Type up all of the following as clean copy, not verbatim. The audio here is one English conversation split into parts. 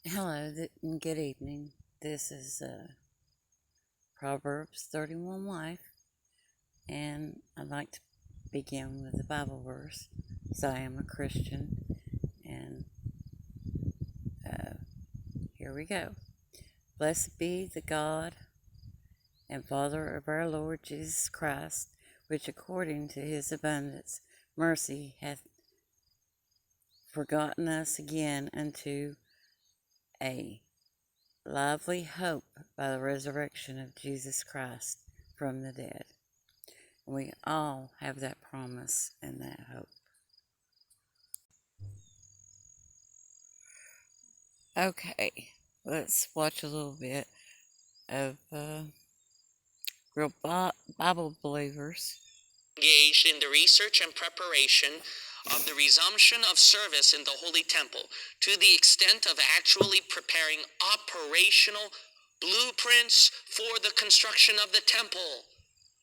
Hello, and good evening. This is Proverbs 31 Life, and I'd like to begin with the Bible verse, so I am a Christian, and here we go. Blessed be the God and Father of our Lord Jesus Christ, which according to his abundance mercy hath forgotten us again unto a lively hope by the resurrection of Jesus Christ from the dead. We all have that promise and that hope. Okay, let's watch a little bit of real Bible believers. Engaged in the research and preparation of the resumption of service in the Holy Temple to the extent of actually preparing operational blueprints for the construction of the temple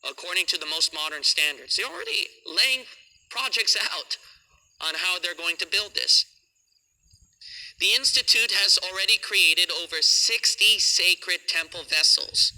according to the most modern standards. They're already laying projects out on how they're going to build this. The Institute has already created over 60 sacred temple vessels.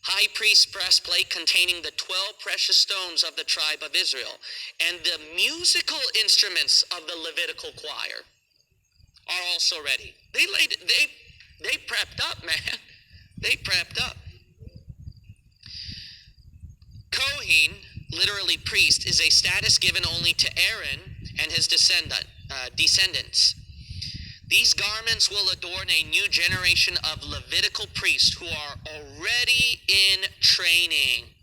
High priest breastplate containing the 12 precious stones of the tribe of Israel, and the musical instruments of the Levitical choir are also ready. They prepped up, man. They prepped up. Kohen, literally priest, is a status given only to Aaron and his descendants. These garments will adorn a new generation of Levitical priests who are already in training.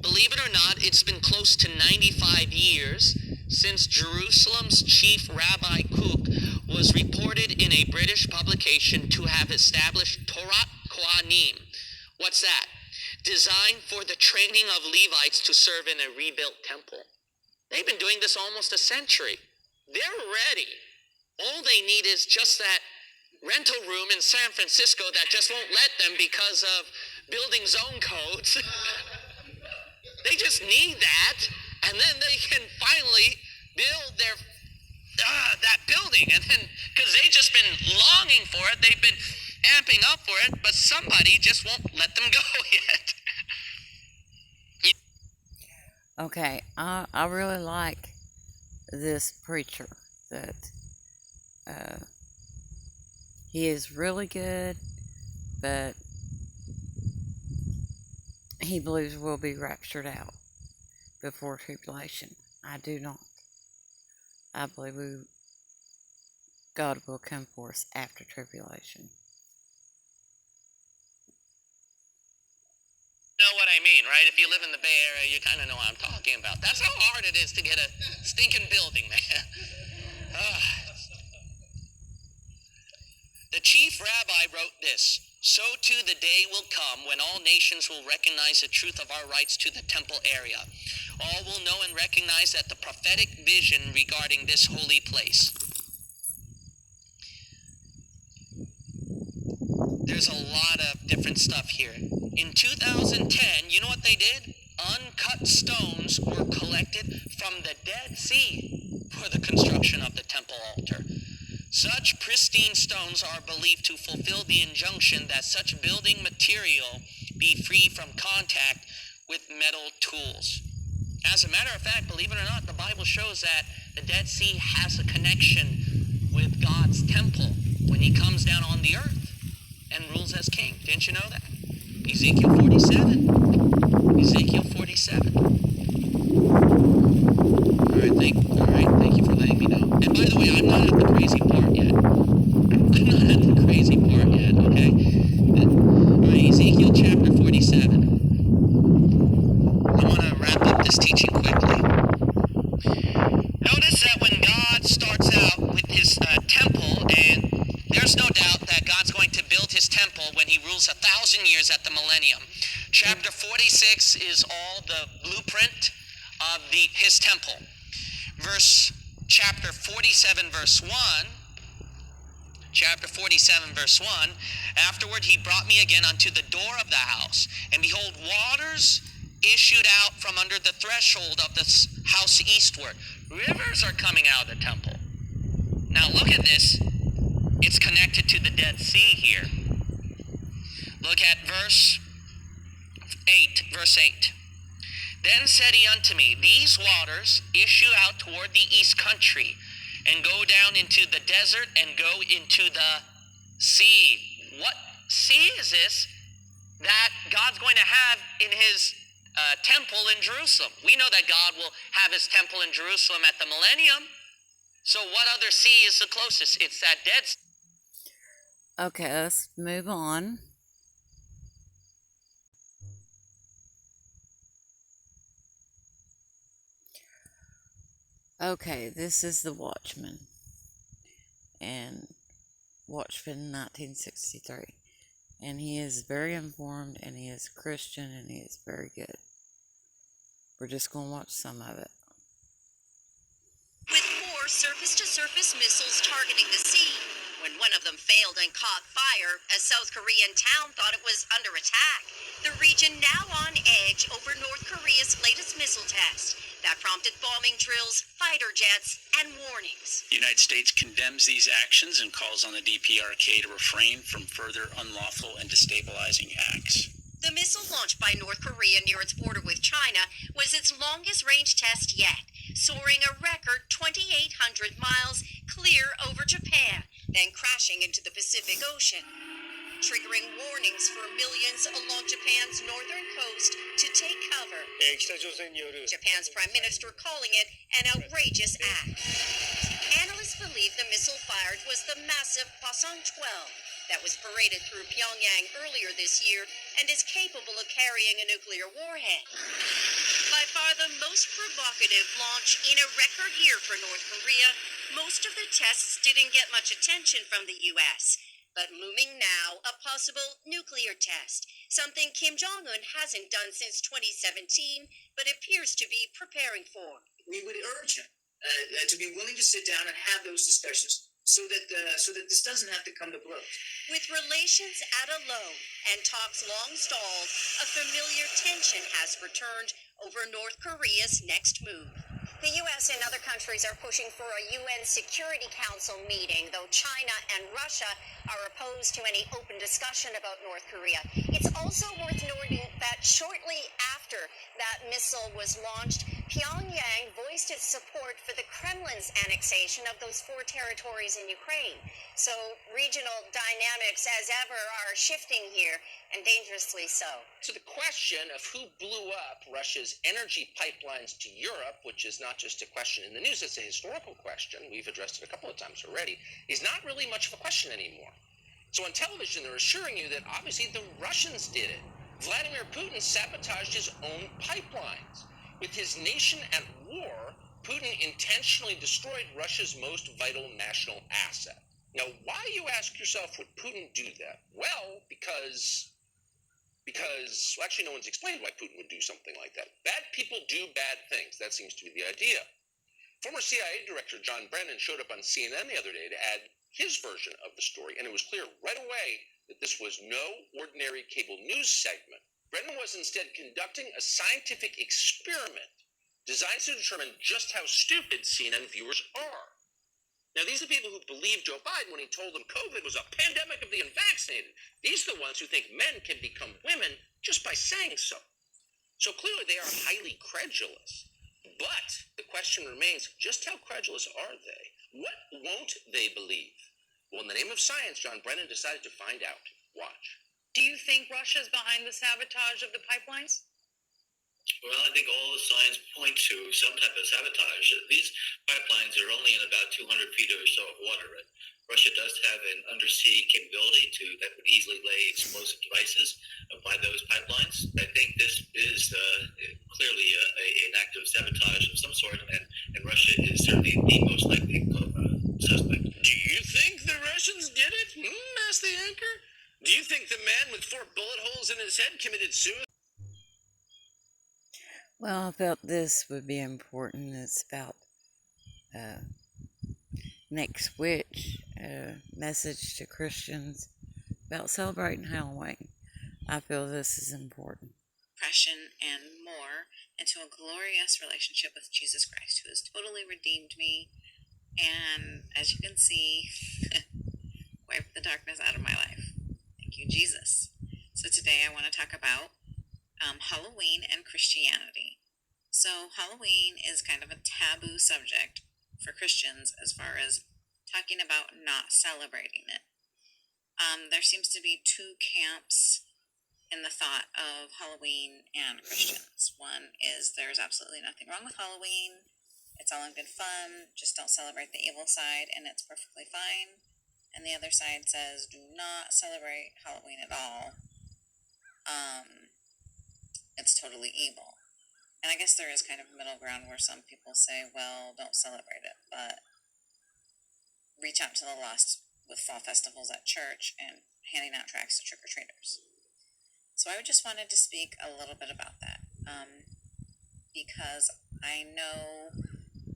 Believe it or not, it's been close to 95 years since Jerusalem's chief Rabbi Kook was reported in a British publication to have established Torat Kohanim. What's that? Designed for the training of Levites to serve in a rebuilt temple. They've been doing this almost a century. They're ready. All they need is just that rental room in San Francisco that just won't let them because of building zone codes. They just need that, and then they can finally build their that building. And then, because they've just been longing for it, they've been amping up for it, but somebody just won't let them go yet. Okay, I really like this preacher that he is really good, but he believes we'll be raptured out before tribulation. I do not. I believe God will come for us after tribulation. Know what I mean, right? If you live in the Bay Area, you kind of know what I'm talking about. That's how hard it is to get a stinking building, man. The chief rabbi wrote this: "So too the day will come when all nations will recognize the truth of our rights to the temple area. All will know and recognize that the prophetic vision regarding this holy place." There's a lot of different stuff here. In 2010, you know what they did? Uncut stones were collected from the Dead Sea for the construction of the temple altar. Such pristine stones are believed to fulfill the injunction that such building material be free from contact with metal tools. As a matter of fact, believe it or not, the Bible shows that the Dead Sea has a connection with God's temple when he comes down on the earth and rules as king. Didn't you know that? Ezekiel 47. Ezekiel 47. Thank you for letting me know. And by the way, I'm not at the crazy part yet. Okay? Alright, Ezekiel chapter 47. I want to wrap up this teaching quickly. Notice that when God starts out with his temple, and there's no doubt that God's going to build his temple when he rules 1,000 years at the millennium. Chapter 46 is all the blueprint of his temple. Chapter 47 verse 1, afterward he brought me again unto the door of the house, and behold, waters issued out from under the threshold of the house eastward. Rivers are coming out of the temple. Now look at this. It's connected to the Dead Sea here. Look at verse 8. Then said he unto me, These waters issue out toward the east country, and go down into the desert, and go into the sea. What sea is this that God's going to have in his temple in Jerusalem? We know that God will have his temple in Jerusalem at the millennium. So what other sea is the closest? It's that Dead Sea. Okay, let's move on. Okay, this is the Watchman, and Watchman 1963, and he is very informed, and he is Christian, and he is very good. We're just going to watch some of it. With 4 surface-to-surface missiles targeting the sea, when one of them failed and caught fire, a South Korean town thought it was under attack. The region now on edge over North Korea's latest missile test that prompted bombing drills, fighter jets, and warnings. The United States condemns these actions and calls on the DPRK to refrain from further unlawful and destabilizing acts. The missile launched by North Korea near its border with China was its longest range test yet, soaring a record 2,800 miles clear over Japan, then crashing into the Pacific Ocean, triggering warnings for millions along Japan's northern coast to take cover. Japan's prime minister calling it an outrageous act. Analysts believe the missile fired was the massive Hwasong-12 that was paraded through Pyongyang earlier this year and is capable of carrying a nuclear warhead. By far the most provocative launch in a record year for North Korea, most of the tests didn't get much attention from the U.S., but looming now, a possible nuclear test, something Kim Jong-un hasn't done since 2017, but appears to be preparing for. We would urge him to be willing to sit down and have those discussions so that this doesn't have to come to blows. With relations at a low and talks long stalled, a familiar tension has returned over North Korea's next move. The U.S. and other countries are pushing for a UN Security Council meeting, though China and Russia are opposed to any open discussion about North Korea. It's also worth noting that shortly after that missile was launched, Pyongyang voiced its support for the Kremlin's annexation of those 4 territories in Ukraine. So regional dynamics, as ever, are shifting here, and dangerously so. So the question of who blew up Russia's energy pipelines to Europe, which is not just a question in the news, it's a historical question, we've addressed it a couple of times already, is not really much of a question anymore. So on television, they're assuring you that obviously the Russians did it. Vladimir Putin sabotaged his own pipelines. With his nation at war, Putin intentionally destroyed Russia's most vital national asset. Now, why, you ask yourself, would Putin do that? Well, because actually no one's explained why Putin would do something like that. Bad people do bad things. That seems to be the idea. Former CIA Director John Brennan showed up on CNN the other day to add his version of the story, and it was clear right away that this was no ordinary cable news segment. Brennan was instead conducting a scientific experiment designed to determine just how stupid CNN viewers are. Now, these are the people who believed Joe Biden when he told them COVID was a pandemic of the unvaccinated. These are the ones who think men can become women just by saying so. So clearly they are highly credulous. But the question remains, just how credulous are they? What won't they believe? Well, in the name of science, John Brennan decided to find out. Watch. Do you think Russia's behind the sabotage of the pipelines? Well, I think all the signs point to some type of sabotage. These pipelines are only in about 200 feet or so of water. Russia does have an undersea capability that would easily lay explosive devices by those pipelines. I think this is clearly an act of sabotage of some sort, and Russia is certainly the most likely suspect. Do you think the Russians did it? Asked the anchor. Do you think the man with 4 bullet holes in his head committed suicide? Well, I felt this would be important. It's about Next Witch, message to Christians about celebrating Halloween. I feel this is important. Oppression and more into a glorious relationship with Jesus Christ, who has totally redeemed me and as you can see, wipe the darkness out of my life. Thank you, Jesus. So today I want to talk about Halloween and Christianity. So Halloween is kind of a taboo subject for Christians as far as talking about not celebrating it. There seems to be two camps in the thought of Halloween and Christians. One is there's absolutely nothing wrong with Halloween. It's all in good fun. Just don't celebrate the evil side and it's perfectly fine. And the other side says do not celebrate Halloween at all. It's totally evil. And I guess there is kind of a middle ground where some people say, well, don't celebrate it, but reach out to the lost with fall festivals at church and handing out tracts to trick-or-treaters. So I just wanted to speak a little bit about that, because I know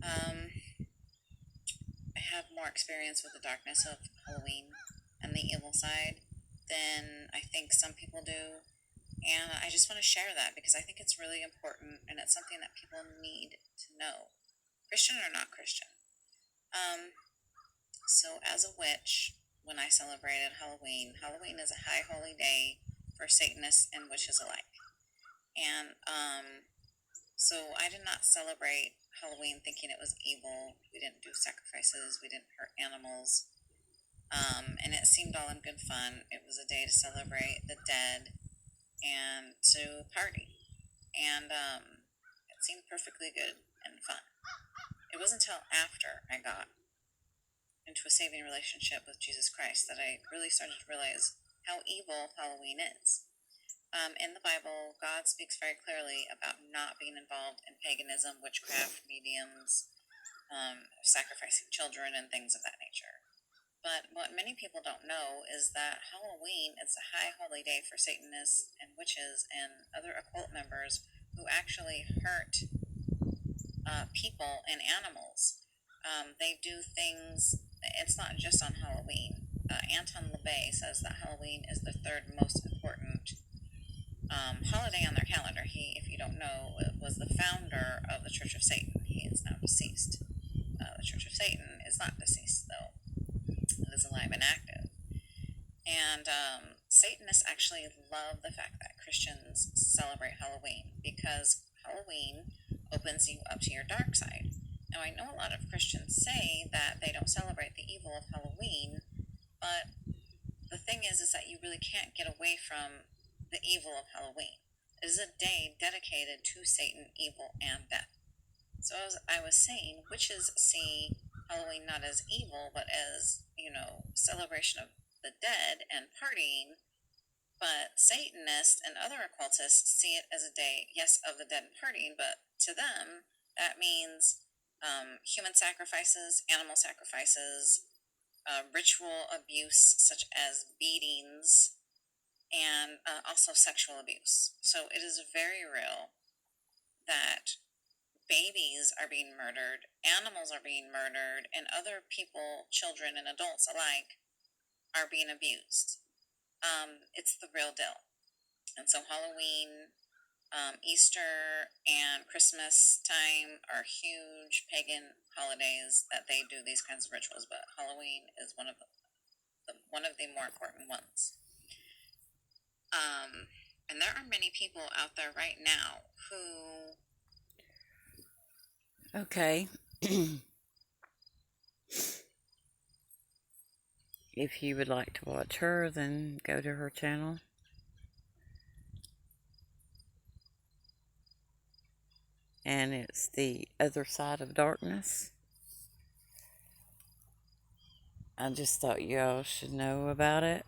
I have more experience with the darkness of Halloween and the evil side than I think some people do. And I just want to share that because I think it's really important and it's something that people need to know, Christian or not Christian. So as a witch, when I celebrated Halloween, Halloween is a high holy day for Satanists and witches alike. And so I did not celebrate Halloween thinking it was evil. We didn't do sacrifices. We didn't hurt animals. And it seemed all in good fun. It was a day to celebrate the dead and to party. And it seemed perfectly good and fun. It wasn't until after I got into a saving relationship with Jesus Christ that I really started to realize how evil Halloween is. In the Bible, God speaks very clearly about not being involved in paganism, witchcraft, mediums, sacrificing children, and things of that nature. But what many people don't know is that Halloween is a high holy day for Satanists and witches and other occult members who actually hurt people and animals. They do things, it's not just on Halloween. Anton LaVey says that Halloween is the third most important holiday on their calendar. He, if you don't know, was the founder of the Church of Satan. He is now deceased. The Church of Satan is not deceased, though. It is alive and active. And Satanists actually love the fact that Christians celebrate Halloween because Halloween opens you up to your dark side. Now, I know a lot of Christians say that they don't celebrate the evil of Halloween, but the thing is that you really can't get away from the evil of Halloween. It is a day dedicated to Satan, evil, and death. So as I was saying, witches see Halloween not as evil, but as, celebration of the dead and partying. But Satanists and other occultists see it as a day, yes, of the dead and partying, but to them, that means human sacrifices, animal sacrifices, ritual abuse such as beatings, and also sexual abuse. So it is very real that babies are being murdered, animals are being murdered, and other people, children and adults alike, are being abused. It's the real deal. And so Halloween, Easter, and Christmas time are huge pagan holidays that they do these kinds of rituals, but Halloween is one of the more important ones. And there are many people out there right now who... Okay. If you would like to watch her, then go to her channel. And it's The Other Side of Darkness. I just thought y'all should know about it.